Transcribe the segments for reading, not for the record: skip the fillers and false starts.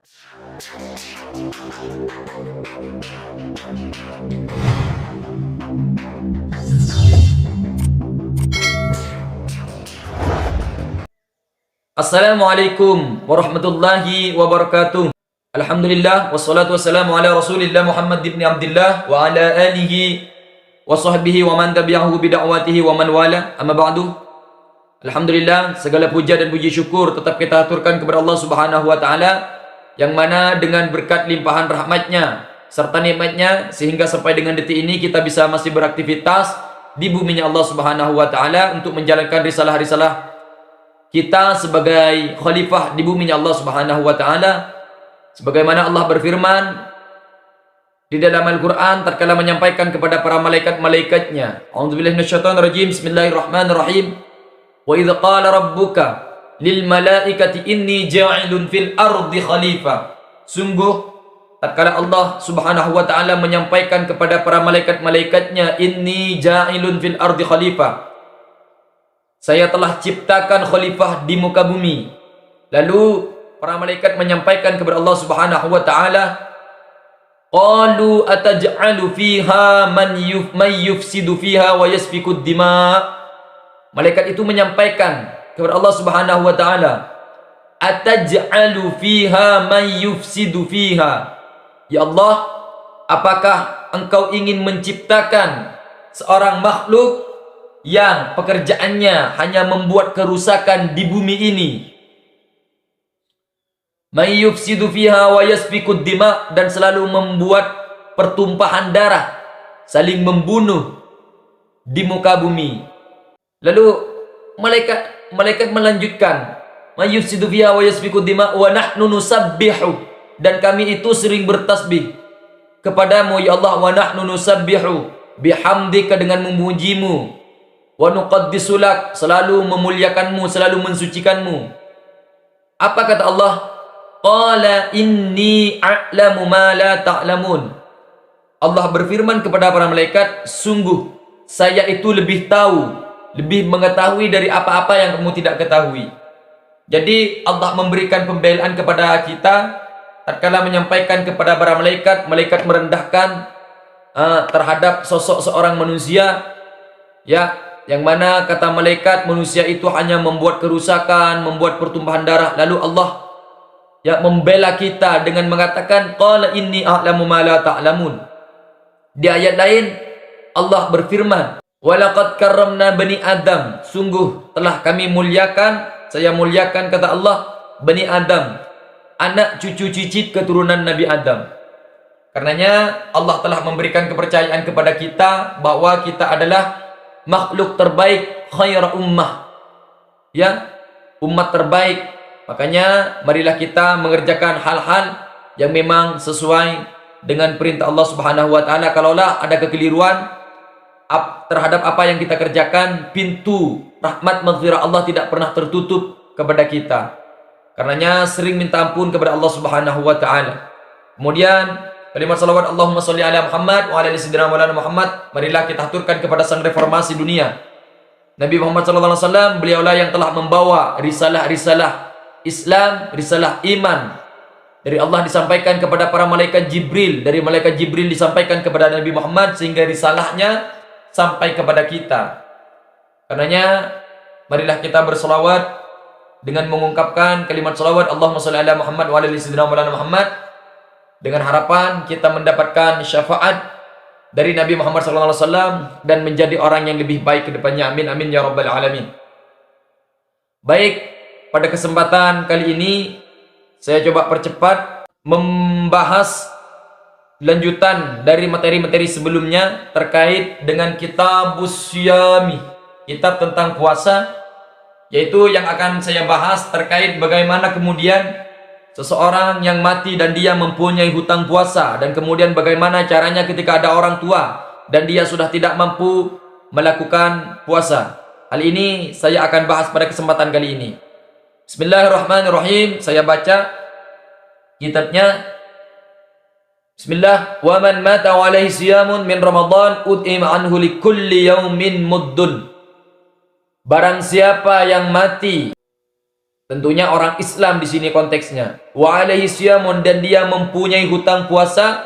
Assalamualaikum warahmatullahi wabarakatuh. Alhamdulillah wassalatu wassalamu ala Rasulillah Muhammad ibn Abdullah wa ala alihi wa sahbihi wa man tabi'ahu bida'watihi wa man wala. Amma ba'du. Alhamdulillah, segala puja dan puji syukur tetap kita aturkan kepada Allah Subhanahu wa taala, yang mana dengan berkat limpahan rahmatnya serta nikmatnya sehingga sampai dengan detik ini kita bisa masih beraktivitas di buminya Allah Subhanahu wa taala untuk menjalankan risalah-risalah kita sebagai khalifah di buminya Allah Subhanahu wa taala. Sebagaimana Allah berfirman di dalam Al-Qur'an tatkala menyampaikan kepada para malaikat-malaikatnya, A'udzubillahi minasyaitonir rajim, bismillahirrahmanirrahim. Wa idz qala rabbuka lil malaikati inni ja'ilun fil ardi khalifah. Sungguh tatkala Allah Subhanahu wa taala menyampaikan kepada para malaikat-malaikatnya, inni ja'ilun fil ardi khalifah, saya telah ciptakan khalifah di muka bumi. Lalu para malaikat menyampaikan kepada Allah Subhanahu wa taala, qalu ataj'alu fiha man yufsidu fiha wa yasfiku dima. Malaikat itu menyampaikan kepada Allah Subhanahu wa taala, ataj'alu fiha man yufsidu fiha. Ya Allah, apakah engkau ingin menciptakan seorang makhluk yang pekerjaannya hanya membuat kerusakan di bumi ini? Man yufsidu fiha wa yasfiku dima, dan selalu membuat pertumpahan darah, saling membunuh di muka bumi. Lalu malaikat melanjutkan, man yufsidu fiha wa yasfiku dima wa nahnu nusabbihu, dan kami itu sering bertasbih kepadamu ya Allah, wa nahnu nusabbihu bihamdika, dengan memujimu, wa nuqaddisu lak, selalu memuliakanmu, selalu mensucikanmu. Apa kata Allah? Qala inni a'lamu ma la ta'lamun. Allah berfirman kepada para malaikat, sungguh saya itu lebih tahu, lebih mengetahui dari apa-apa yang kamu tidak ketahui. Jadi Allah memberikan pembelaan kepada kita tatkala menyampaikan kepada para malaikat, malaikat merendahkan terhadap sosok seorang manusia, ya, yang mana kata malaikat manusia itu hanya membuat kerusakan, membuat pertumpahan darah. Lalu Allah ya membela kita dengan mengatakan, qala inni a'lamu ma la ta'lamun. Di ayat lain Allah berfirman, walaqad karramna bani Adam, sungguh telah kami muliakan, saya muliakan kata Allah, bani Adam, anak cucu cicit keturunan Nabi Adam. Karenanya Allah telah memberikan kepercayaan kepada kita bahwa kita adalah makhluk terbaik, khaira ummah, ya, umat terbaik. Makanya marilah kita mengerjakan hal-hal yang memang sesuai dengan perintah Allah Subhanahu wa taala. Kalaulah ada kekeliruan terhadap apa yang kita kerjakan, pintu rahmat maghfirah Allah tidak pernah tertutup kepada kita. Karenanya sering minta ampun kepada Allah Subhanahu wa taala. Kemudian kalimat salawat Allahumma sholli ala Muhammad wa ala ali sayyidina Maulana Muhammad marilah kita aturkan kepada sang reformasi dunia, Nabi Muhammad sallallahu alaihi wasallam. Beliaulah yang telah membawa risalah-risalah Islam, risalah iman dari Allah disampaikan kepada para malaikat Jibril, dari malaikat Jibril disampaikan kepada Nabi Muhammad, sehingga risalahnya sampai kepada kita. Karenanya marilah kita berselawat dengan mengungkapkan kalimat selawat Allahumma sholli ala Muhammad wa ala ali sayyidina Maulana Muhammad, dengan harapan kita mendapatkan syafaat dari Nabi Muhammad SAW dan menjadi orang yang lebih baik ke depannya. Amin amin ya rabbal alamin. Baik, pada kesempatan kali ini saya coba percepat membahas lanjutan dari materi-materi sebelumnya terkait dengan Kitabus Syiyami, kitab tentang puasa, yaitu yang akan saya bahas terkait bagaimana kemudian seseorang yang mati dan dia mempunyai hutang puasa, dan kemudian bagaimana caranya ketika ada orang tua dan dia sudah tidak mampu melakukan puasa. Hal ini saya akan bahas pada kesempatan kali ini. Bismillahirrahmanirrahim. Saya baca kitabnya. Bismillah. Wa man mata wa alaihi siyamun min Ramadan ud'ima anhu li kulli yaumin muddun. Barang siapa yang mati Tentunya orang Islam di sini konteksnya. Wa alaihi siyamun, dan dia mempunyai hutang puasa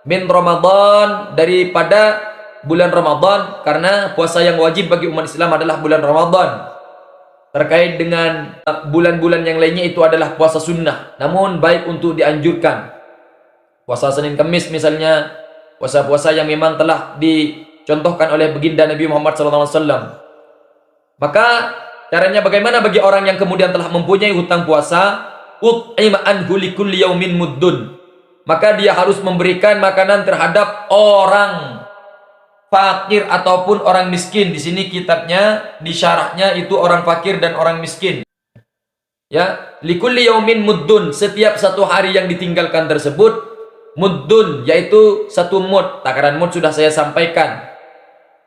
min Ramadan, daripada bulan Ramadan, karena puasa yang wajib bagi umat Islam adalah bulan Ramadan. Terkait dengan bulan-bulan yang lainnya itu adalah puasa sunnah, namun baik untuk dianjurkan. Puasa Senin Kamis misalnya, puasa-puasa yang memang telah dicontohkan oleh baginda Nabi Muhammad SAW. Maka caranya bagaimana bagi orang yang kemudian telah mempunyai hutang puasa? Ut'ima anhu likulli yaumin muddun. Maka dia harus memberikan makanan terhadap orang fakir ataupun orang miskin. Di sini kitabnya, di syarahnya itu orang fakir dan orang miskin. Ya, likulli yaumin muddun, setiap satu hari yang ditinggalkan tersebut muddun, yaitu satu mud. Takaran mud sudah saya sampaikan.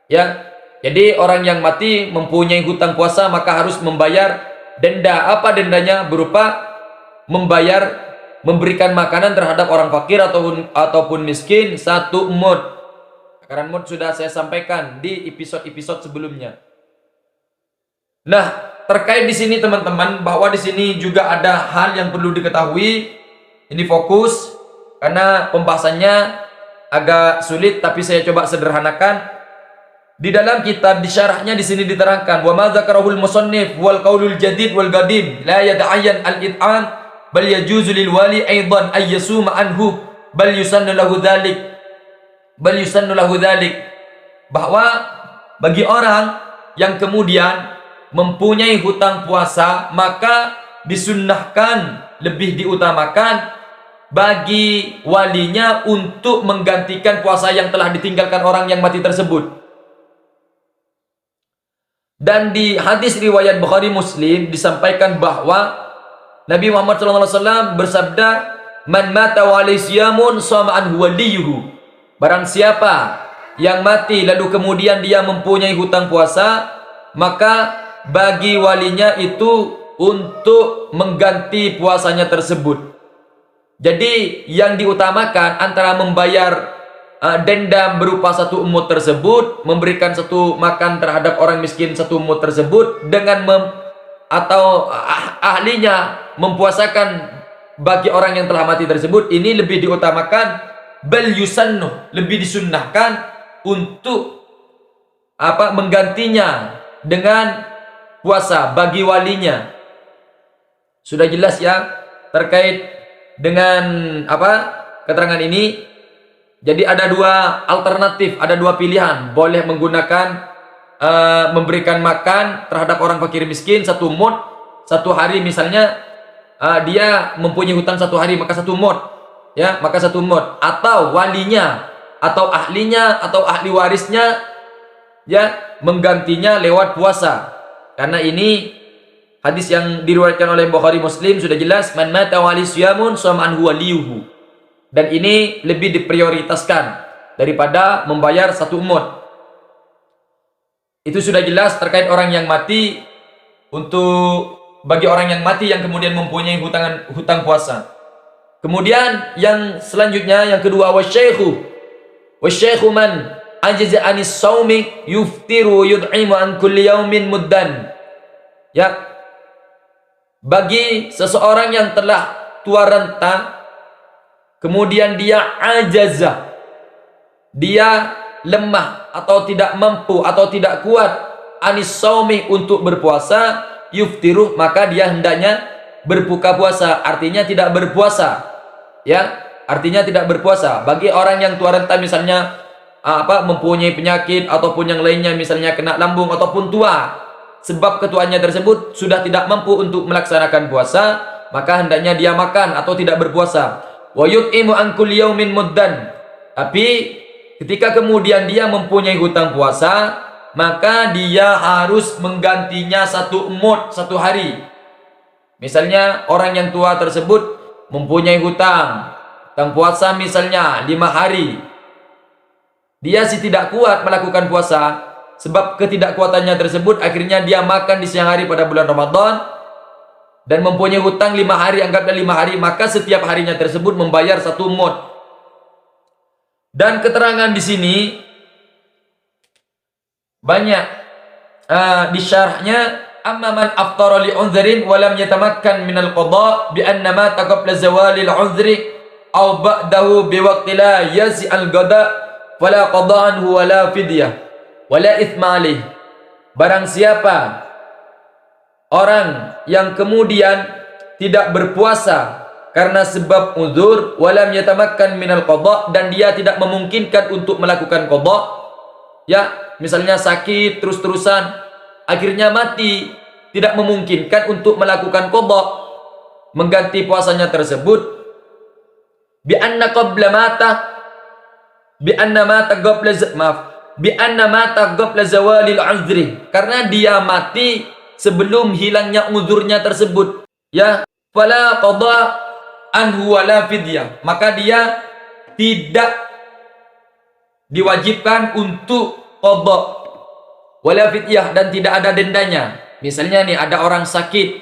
Ya, jadi orang yang mati mempunyai hutang puasa maka harus membayar denda. Apa dendanya? Berupa memberikan makanan terhadap orang fakir ataupun miskin satu mud. Takaran mud sudah saya sampaikan di episode-episode sebelumnya. Nah, terkait di sini teman-teman, bahwa di sini juga ada hal yang perlu diketahui. Ini fokus karena pembahasannya agak sulit, tapi saya coba sederhanakan. Di dalam kitab, di syarahnya di sini diterangkan, wa ma dzakarahul musannif wal qaulul jadid wal qadim la yata'ayyan al-it'am bal yajuzu lil wali aidan ay yasuma anhu bal yusannu lahu dzalik, bahwa bagi orang yang kemudian mempunyai hutang puasa maka disunnahkan, lebih diutamakan bagi walinya untuk menggantikan puasa yang telah ditinggalkan orang yang mati tersebut. Dan di hadis riwayat Bukhari Muslim disampaikan bahwa Nabi Muhammad SAW bersabda, man mata wa alayhi siyamun shama anhu waliyuhu. Barang siapa yang mati lalu kemudian dia mempunyai hutang puasa, maka bagi walinya itu untuk mengganti puasanya tersebut. Jadi yang diutamakan antara membayar denda berupa satu mud tersebut, memberikan satu makan terhadap orang miskin satu mud tersebut, dengan ahlinya mempuasakan bagi orang yang telah mati tersebut, ini lebih diutamakan. Bal yusannu, lebih disunnahkan untuk menggantinya dengan puasa bagi walinya. Sudah jelas ya terkait dengan keterangan ini. Jadi ada dua alternatif, ada dua pilihan. Boleh menggunakan memberikan makan terhadap orang fakir miskin satu mud, satu hari misalnya dia mempunyai hutang satu hari, maka satu mud, ya, maka satu mud. Atau walinya atau ahlinya atau ahli warisnya, ya, menggantinya lewat puasa. Karena ini hadis yang diriwayatkan oleh Bukhari Muslim sudah jelas, man mata wa alayhi siyamun shama anhu waliyuhu. Dan ini lebih diprioritaskan daripada membayar satu mud. Itu sudah jelas terkait orang yang mati, untuk bagi orang yang mati yang kemudian mempunyai hutang puasa. Kemudian yang selanjutnya, yang kedua, wasyaikhu man ajaza anis saumi yuftiru yud'imu an kulli yaumin muddan. Ya, bagi seseorang yang telah tua renta, kemudian dia ajazah, dia lemah atau tidak mampu atau tidak kuat anis saumi, untuk berpuasa, yuftiru, maka dia hendaknya berbuka puasa, artinya tidak berpuasa. Ya, artinya tidak berpuasa. Bagi orang yang tua renta misalnya mempunyai penyakit ataupun yang lainnya, misalnya kena lambung ataupun tua, sebab ketuanya tersebut sudah tidak mampu untuk melaksanakan puasa, maka hendaknya dia makan atau tidak berpuasa. Wa yut'imu an kulli yaumin muddan. Tapi ketika kemudian dia mempunyai hutang puasa, maka dia harus menggantinya satu mud, satu hari. Misalnya orang yang tua tersebut mempunyai hutang puasa misalnya 5 hari. Dia tidak kuat melakukan puasa, sebab ketidakkuatannya tersebut akhirnya dia makan di siang hari pada bulan Ramadan, dan mempunyai hutang 5 hari, anggaplah 5 hari, maka setiap harinya tersebut membayar satu mud. Dan keterangan di sini banyak. Di syarahnya Amma man aftara li udhrin wa lam yatamakkan min al-qada bi anna ma qabla zawali al-udhri aw ba'dahu bi waqti la yasi al-qada fala qada anhu wala fidyah wala ithma alaih. Barang siapa orang yang kemudian tidak berpuasa karena sebab uzur walam yatamakkan minal qada, dan dia tidak memungkinkan untuk melakukan qada, ya, misalnya sakit terus-terusan akhirnya mati, tidak memungkinkan untuk melakukan qada, mengganti puasanya tersebut, bi anna qabla mata bi anna mata qabla maaf bi anna mata qabla zawalil uzri, karena dia mati sebelum hilangnya uzurnya tersebut, ya, fala qada anhu wala fidyah, maka dia tidak diwajibkan untuk qada wala fidyah, dan tidak ada dendanya. Misalnya nih, ada orang sakit,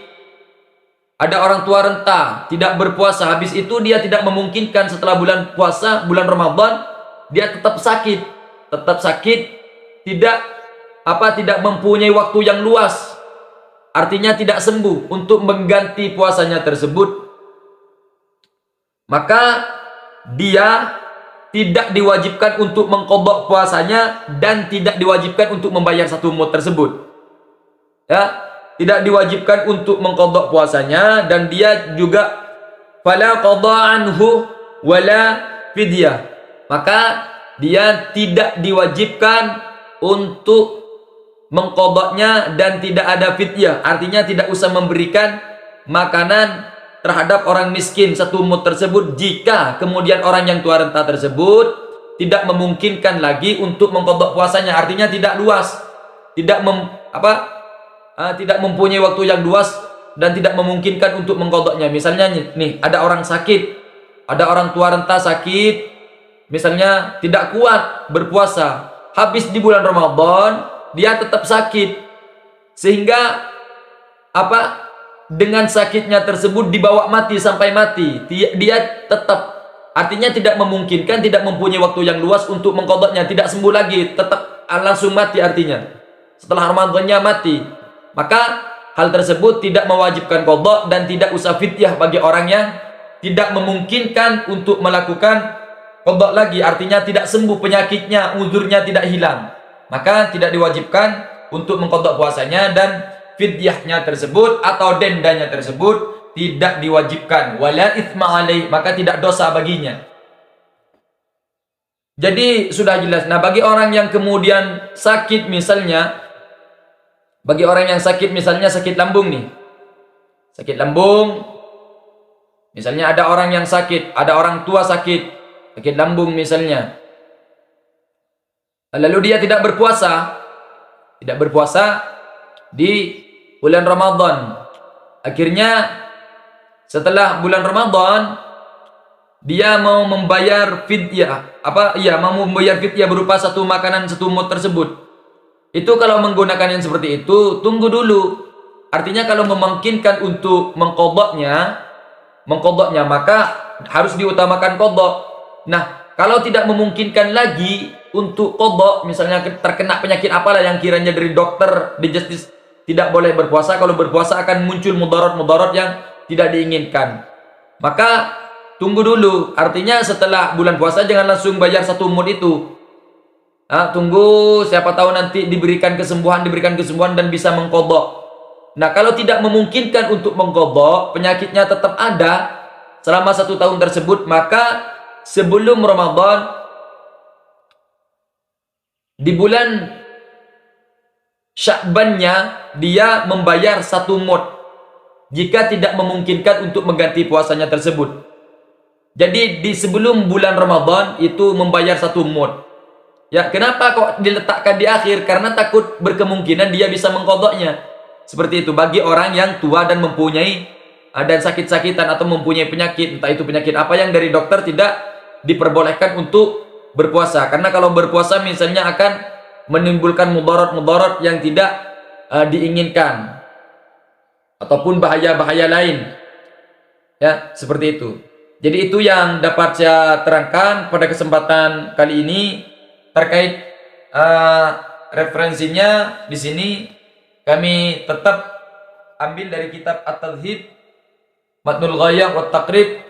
ada orang tua renta, tidak berpuasa, habis itu dia tidak memungkinkan setelah bulan puasa, bulan Ramadan, dia tetap sakit, tidak mempunyai waktu yang luas, artinya tidak sembuh untuk mengganti puasanya tersebut, maka dia tidak diwajibkan untuk mengqadha puasanya dan tidak diwajibkan untuk membayar satu mud tersebut. Ya, tidak diwajibkan untuk mengqadha puasanya, dan dia juga fala qadha anhu wala fidyah, maka dia tidak diwajibkan untuk mengqadhanya dan tidak ada fidyah, artinya tidak usah memberikan makanan terhadap orang miskin satu mud tersebut jika kemudian orang yang tua renta tersebut tidak memungkinkan lagi untuk mengqadha puasanya, artinya tidak luas, tidak mempunyai waktu yang luas dan tidak memungkinkan untuk mengqadhanya. Misalnya nih, ada orang sakit, ada orang tua renta sakit, misalnya tidak kuat berpuasa, habis di bulan Ramadan dia tetap sakit, sehingga dengan sakitnya tersebut dibawa mati sampai mati, dia tetap, artinya tidak memungkinkan, tidak mempunyai waktu yang luas untuk mengqadhanya, tidak sembuh lagi, tetap langsung mati, artinya setelah Ramadannya mati, maka hal tersebut tidak mewajibkan qadha dan tidak usah fidyah bagi orang yang tidak memungkinkan untuk melakukan qadha lagi, artinya tidak sembuh penyakitnya, uzurnya tidak hilang, maka tidak diwajibkan untuk mengqadha puasanya, dan fidyahnya tersebut atau dendanya tersebut tidak diwajibkan, wala itsma alaih, maka tidak dosa baginya. Jadi sudah jelas. Nah, bagi orang yang kemudian sakit, misalnya bagi orang yang sakit, misalnya sakit lambung nih, sakit lambung, misalnya ada orang yang sakit, ada orang tua sakit lambung misalnya, lalu dia tidak berpuasa di bulan Ramadan. Akhirnya setelah bulan Ramadan dia mau membayar fidyah, mau membayar fidyah berupa satu makanan satu mud tersebut. Itu kalau menggunakan yang seperti itu, tunggu dulu. Artinya kalau memungkinkan untuk mengqadhanya, maka harus diutamakan qadha. Nah, kalau tidak memungkinkan lagi untuk qadha, misalnya terkena penyakit apalah yang kiranya dari dokter di justice tidak boleh berpuasa, kalau berpuasa akan muncul mudarat-mudarat yang tidak diinginkan, maka tunggu dulu. Artinya setelah bulan puasa jangan langsung bayar satu mud itu. Tunggu, siapa tahu nanti diberikan kesembuhan dan bisa mengqadha. Nah, kalau tidak memungkinkan untuk mengqadha, penyakitnya tetap ada selama 1 tahun tersebut, maka sebelum Ramadan, di bulan Sya'bannya dia membayar satu mud jika tidak memungkinkan untuk mengganti puasanya tersebut. Jadi di sebelum bulan Ramadan itu membayar satu mud. Ya, kenapa kok diletakkan di akhir? Karena takut berkemungkinan dia bisa mengqadhanya. Seperti itu bagi orang yang tua dan mempunyai dan sakit-sakitan atau mempunyai penyakit, entah itu penyakit apa yang dari dokter tidak diperbolehkan untuk berpuasa. Karena kalau berpuasa misalnya akan menimbulkan mudarat-mudarat yang tidak diinginkan ataupun bahaya-bahaya lain, ya, seperti itu. Jadi itu yang dapat saya terangkan pada kesempatan kali ini terkait referensinya. Di sini kami tetap ambil dari kitab At-Tadhib, Matnul Ghayah wa Taqrib,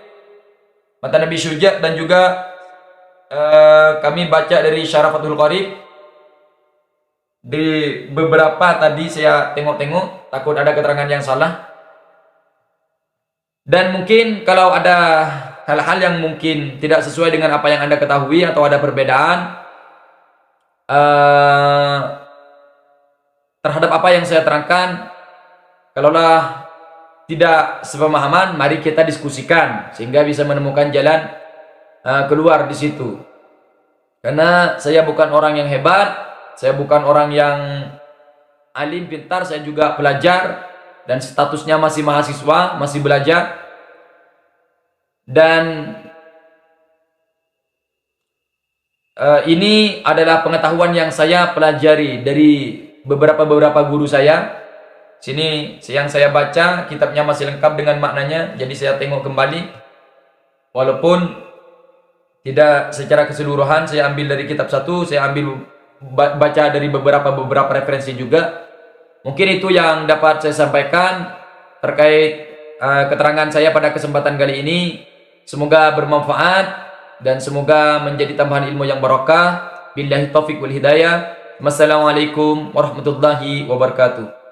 Matan Nabi Syuja', dan juga kami baca dari Syarah Fathul Qarib. Di beberapa tadi saya tengok-tengok, takut ada keterangan yang salah. Dan mungkin kalau ada hal-hal yang mungkin tidak sesuai dengan apa yang Anda ketahui atau ada perbedaan terhadap apa yang saya terangkan, kalaulah tidak sepemahaman, mari kita diskusikan sehingga bisa menemukan jalan keluar di situ. Karena saya bukan orang yang hebat, saya bukan orang yang alim pintar, saya juga pelajar dan statusnya masih mahasiswa, masih belajar. Dan ini adalah pengetahuan yang saya pelajari dari beberapa guru saya. Sini yang saya baca kitabnya masih lengkap dengan maknanya, jadi saya tengok kembali. Walaupun tidak secara keseluruhan saya ambil dari kitab satu, saya ambil baca dari beberapa referensi juga. Mungkin itu yang dapat saya sampaikan terkait keterangan saya pada kesempatan kali ini. Semoga bermanfaat dan semoga menjadi tambahan ilmu yang barokah. Billahi taufiq wal hidayah. Wassalamualaikum warahmatullahi wabarakatuh.